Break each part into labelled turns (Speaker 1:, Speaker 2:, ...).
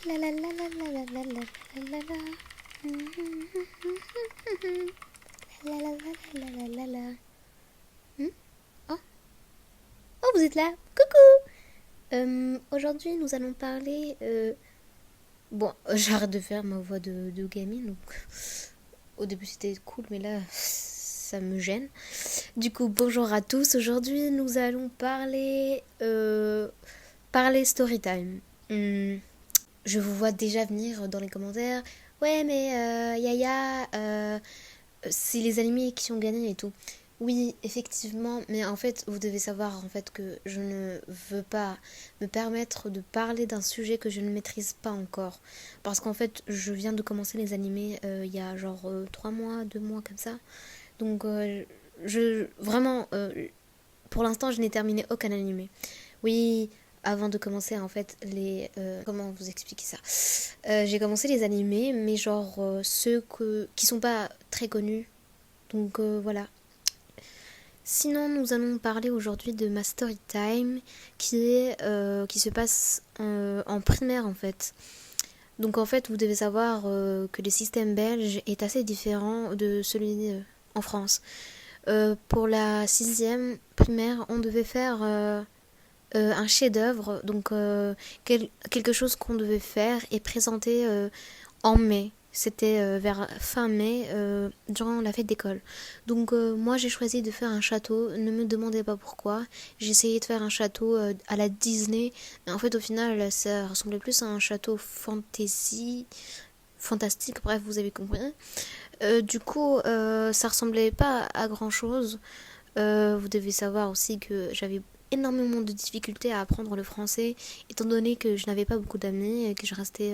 Speaker 1: La la la la la la la la la la. La la la la la la la. Oh. Oh, vous êtes là. Coucou. Aujourd'hui, nous allons parler... Bon, j'arrête de faire ma voix de gamine. Donc... Au début, c'était cool, mais là, ça me gêne. Du coup, bonjour à tous. Aujourd'hui, nous allons parler... parler story time. Je vous vois déjà venir dans les commentaires. Ouais, mais Yaya, c'est les animés qui ont gagné et tout. Oui, effectivement, mais en fait, vous devez savoir en fait que je ne veux pas me permettre de parler d'un sujet que je ne maîtrise pas encore. Parce qu'en fait, je viens de commencer les animés il y a genre 3 mois, 2 mois comme ça. Donc, vraiment, pour l'instant, je n'ai terminé aucun animé. Oui, avant de commencer en fait les... comment vous expliquer ça, j'ai commencé les animés, mais genre ceux qui sont pas très connus. Donc voilà. Sinon, nous allons parler aujourd'hui de ma story time qui se passe en primaire en fait. Donc en fait, vous devez savoir que le système belge est assez différent de celui en France. Pour la 6e primaire, on devait faire un chef-d'œuvre, donc quelque chose qu'on devait faire et présenter en mai. C'était vers fin mai, durant la fête d'école. Donc moi j'ai choisi de faire un château, ne me demandez pas pourquoi. J'ai essayé de faire un château à la Disney, mais en fait au final ça ressemblait plus à un château fantastique, bref vous avez compris. Du coup ça ressemblait pas à grand chose. Vous devez savoir aussi que j'avais énormément de difficultés à apprendre le français, étant donné que je n'avais pas beaucoup d'amis et que je restais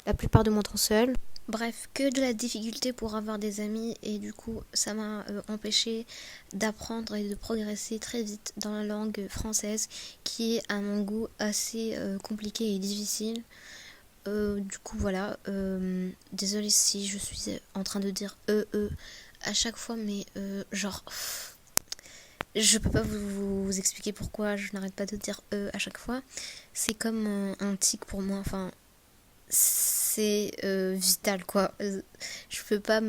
Speaker 1: la plupart de mon temps seule. Bref, que de la difficulté pour avoir des amis, et du coup ça m'a empêché d'apprendre et de progresser très vite dans la langue française, qui est à mon goût assez compliquée et difficile. Du coup voilà, désolée si je suis en train de dire à chaque fois, mais genre... Je peux pas vous expliquer pourquoi je n'arrête pas de dire à chaque fois. C'est comme un tic pour moi. Enfin, c'est vital quoi. Je peux pas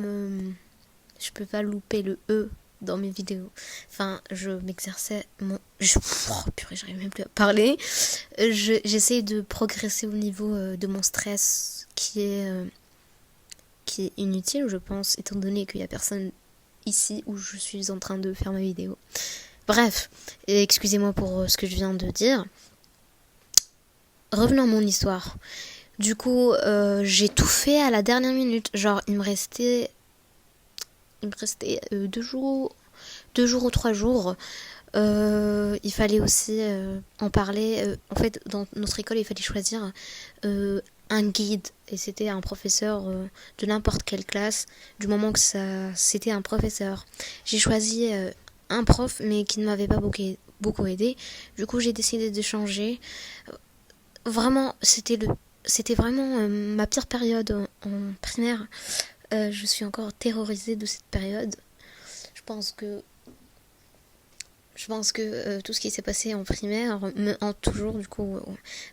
Speaker 1: louper le dans mes vidéos. Enfin, je m'exerçais oh, purée, j'arrive même plus à parler. J'essaie de progresser au niveau de mon stress qui est inutile, je pense, étant donné qu'il y a personne ici où je suis en train de faire ma vidéo. Bref, excusez-moi pour ce que je viens de dire. Revenons à mon histoire. Du coup, j'ai tout fait à la dernière minute. Genre, il me restait 2 jours ou 3 jours. Il fallait aussi en parler. En fait, dans notre école, il fallait choisir un guide. Et c'était un professeur de n'importe quelle classe, du moment que c'était un professeur. J'ai choisi un prof, mais qui ne m'avait pas beaucoup aidé. Du coup, j'ai décidé de changer. Vraiment, c'était vraiment ma pire période en primaire. Je suis encore terrorisée de cette période. Je pense que tout ce qui s'est passé en primaire me hante toujours. Du coup,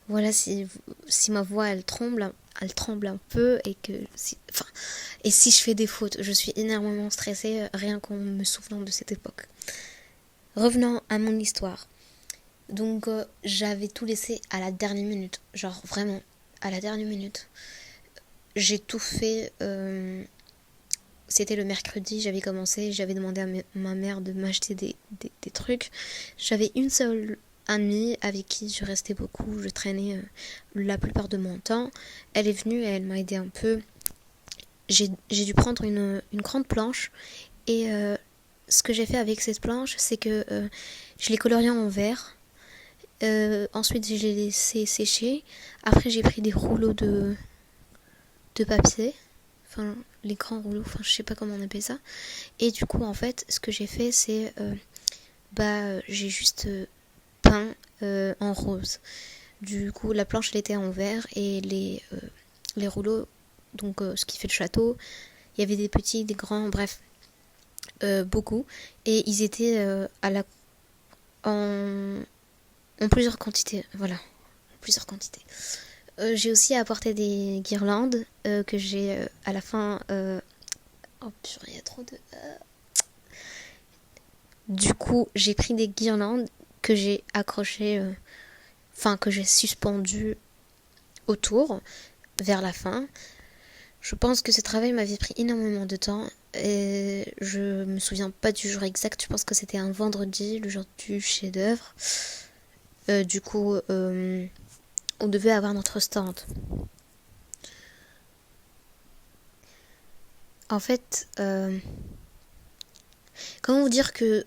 Speaker 1: voilà, si ma voix elle tremble un peu, et et si je fais des fautes, je suis énormément stressée rien qu'en me souvenant de cette époque. Revenons à mon histoire. Donc j'avais tout laissé à la dernière minute, genre vraiment à la dernière minute. J'ai tout fait. C'était le mercredi, j'avais commencé, j'avais demandé à ma mère de m'acheter des trucs. J'avais une seule amie avec qui je restais beaucoup, je traînais la plupart de mon temps. Elle est venue et elle m'a aidé un peu. J'ai dû prendre une grande planche, et ce que j'ai fait avec cette planche, c'est que je l'ai coloriée en vert. Ensuite, je l'ai laissé sécher. Après, j'ai pris des rouleaux de papier. Enfin, les grands rouleaux, enfin, je sais pas comment on appelle ça. Et du coup, en fait, ce que j'ai fait, c'est... j'ai juste peint en rose. Du coup, la planche, elle était en vert, et les rouleaux, donc ce qui fait le château, il y avait des petits, des grands, bref, beaucoup. Et ils étaient en plusieurs quantités, voilà, en plusieurs quantités. J'ai aussi apporté des guirlandes que j'ai à la fin... Oh purée, il y a trop de... Du coup, j'ai pris des guirlandes que j'ai accrochées, enfin que j'ai suspendues autour vers la fin. Je pense que ce travail m'avait pris énormément de temps et je me souviens pas du jour exact. Je pense que c'était un vendredi, le jour du chef-d'œuvre. Du coup, on devait avoir notre stand. En fait, comment vous dire que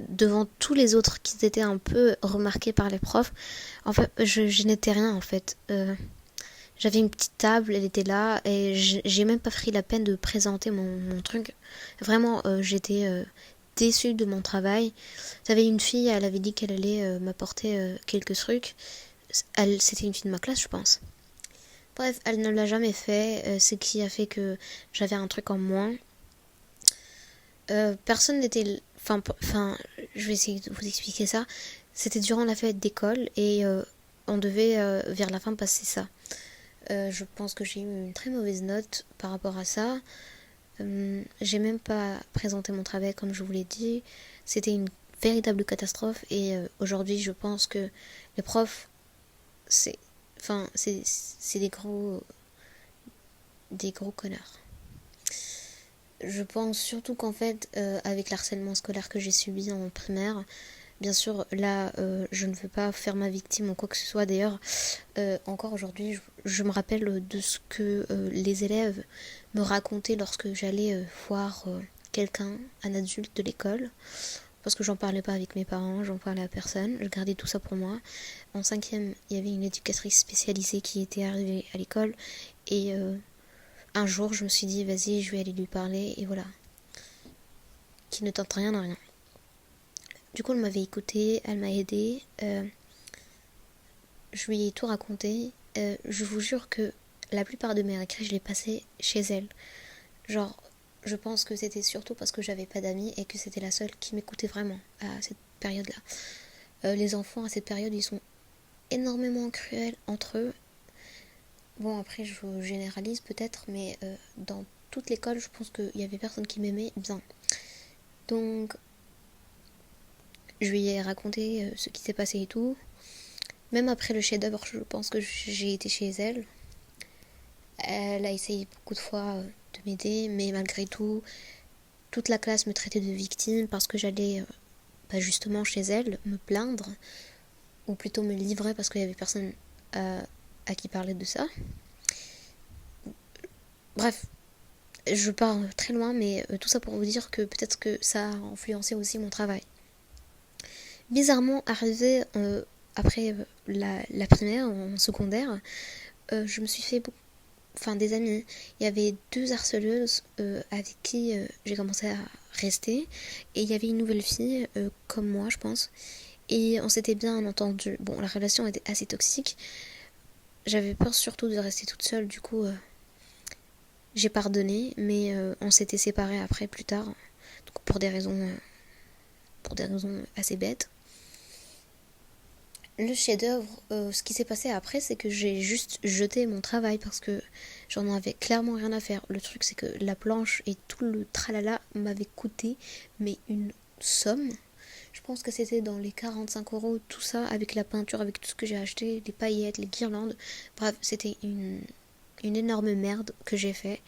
Speaker 1: devant tous les autres qui étaient un peu remarqués par les profs, en fait, je n'étais rien en fait. J'avais une petite table, elle était là, et j'ai même pas pris la peine de présenter mon truc. Vraiment, j'étais déçue de mon travail. J'avais une fille, elle avait dit qu'elle allait m'apporter quelques trucs. C'était une fille de ma classe, je pense. Bref, elle ne l'a jamais fait, ce qui a fait que j'avais un truc en moins. Personne n'était... Enfin, je vais essayer de vous expliquer ça. C'était durant la fête d'école et on devait vers la fin passer ça. Je pense que j'ai eu une très mauvaise note par rapport à ça. J'ai même pas présenté mon travail comme je vous l'ai dit. C'était une véritable catastrophe et aujourd'hui je pense que les profs, c'est... Enfin, c'est des gros connards. Je pense surtout qu'en fait, avec l'harcèlement scolaire que j'ai subi en primaire, bien sûr, là, je ne veux pas faire ma victime ou quoi que ce soit. D'ailleurs, encore aujourd'hui, je me rappelle de ce que les élèves me racontaient lorsque j'allais voir quelqu'un, un adulte de l'école. Parce que j'en parlais pas avec mes parents, j'en parlais à personne, je gardais tout ça pour moi. En cinquième, il y avait une éducatrice spécialisée qui était arrivée à l'école et un jour, je me suis dit, vas-y, je vais aller lui parler, et voilà. Qui ne tente rien à rien. Du coup, elle m'avait écouté, elle m'a aidé. Je lui ai tout raconté. Je vous jure que la plupart de mes récrés, je les passais chez elle. Genre, je pense que c'était surtout parce que j'avais pas d'amis et que c'était la seule qui m'écoutait vraiment à cette période-là. Les enfants, à cette période, ils sont énormément cruels entre eux. Bon, après, je généralise peut-être, mais dans toute l'école, je pense qu'il y avait personne qui m'aimait bien. Donc, je lui ai raconté ce qui s'est passé et tout. Même après le chef-d'œuvre, je pense que j'ai été chez elle. Elle a essayé beaucoup de fois de m'aider, mais malgré tout, toute la classe me traitait de victime parce que j'allais justement chez elle me plaindre, ou plutôt me livrer parce qu'il y avait personne à qui parler de ça. Bref, je pars très loin, mais tout ça pour vous dire que peut-être que ça a influencé aussi mon travail. Bizarrement, arrivé après la primaire, en secondaire, je me suis fait des amis. Il y avait deux harceleuses avec qui j'ai commencé à rester. Et il y avait une nouvelle fille, comme moi, je pense. Et on s'était bien entendu. Bon, la relation était assez toxique. J'avais peur surtout de rester toute seule. Du coup, j'ai pardonné. Mais on s'était séparés après, plus tard. Donc, pour des raisons assez bêtes. Le chef-d'œuvre, ce qui s'est passé après, c'est que j'ai juste jeté mon travail parce que j'en avais clairement rien à faire. Le truc, c'est que la planche et tout le tralala m'avaient coûté, mais une somme. Je pense que c'était dans les 45 €, tout ça, avec la peinture, avec tout ce que j'ai acheté, les paillettes, les guirlandes. Bref, c'était une énorme merde que j'ai fait.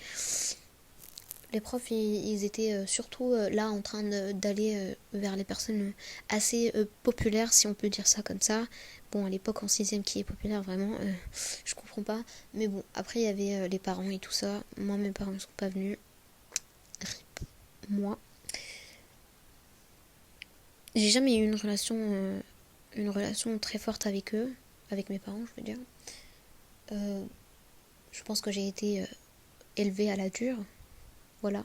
Speaker 1: Les profs, ils étaient surtout là en train d'aller vers les personnes assez populaires, si on peut dire ça comme ça. Bon, à l'époque, en 6ème, qui est populaire, vraiment, je comprends pas. Mais bon, après, il y avait les parents et tout ça. Moi, mes parents ne sont pas venus. RIP. Moi. J'ai jamais eu une relation très forte avec eux, avec mes parents, je veux dire. Je pense que j'ai été élevée à la dure. Voilà,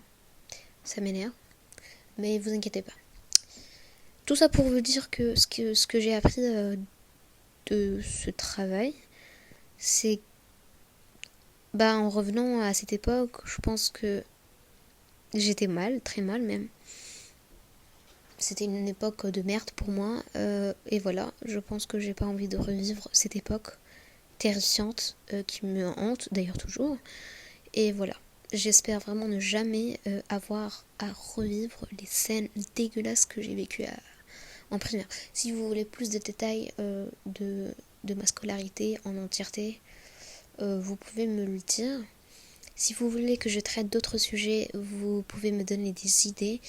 Speaker 1: ça m'énerve. Mais vous inquiétez pas. Tout ça pour vous dire que ce que j'ai appris de ce travail, c'est en revenant à cette époque, je pense que j'étais mal, très mal même. C'était une époque de merde pour moi. Et voilà, je pense que j'ai pas envie de revivre cette époque. terrifiante qui me hante d'ailleurs toujours. Et voilà, j'espère vraiment ne jamais avoir à revivre les scènes dégueulasses que j'ai vécues en primaire. Si vous voulez plus de détails de ma scolarité en entièreté, vous pouvez me le dire. Si vous voulez que je traite d'autres sujets, vous pouvez me donner des idées.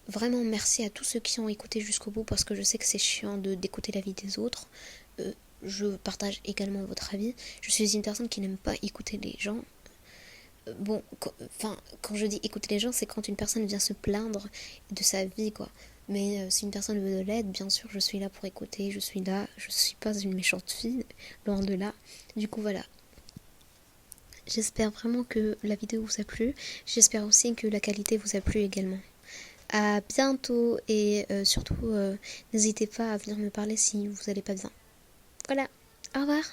Speaker 1: Vraiment merci à tous ceux qui ont écouté jusqu'au bout parce que je sais que c'est chiant d'écouter l'avis des autres. Je partage également votre avis. Je suis une personne qui n'aime pas écouter les gens. Bon, quand je dis écouter les gens, c'est quand une personne vient se plaindre de sa vie, quoi. Mais si une personne veut de l'aide, bien sûr, je suis là pour écouter, je suis là, je suis pas une méchante fille, loin de là. Du coup, voilà. J'espère vraiment que la vidéo vous a plu. J'espère aussi que la qualité vous a plu également. À bientôt et surtout, n'hésitez pas à venir me parler si vous n'allez pas bien. Voilà, au revoir.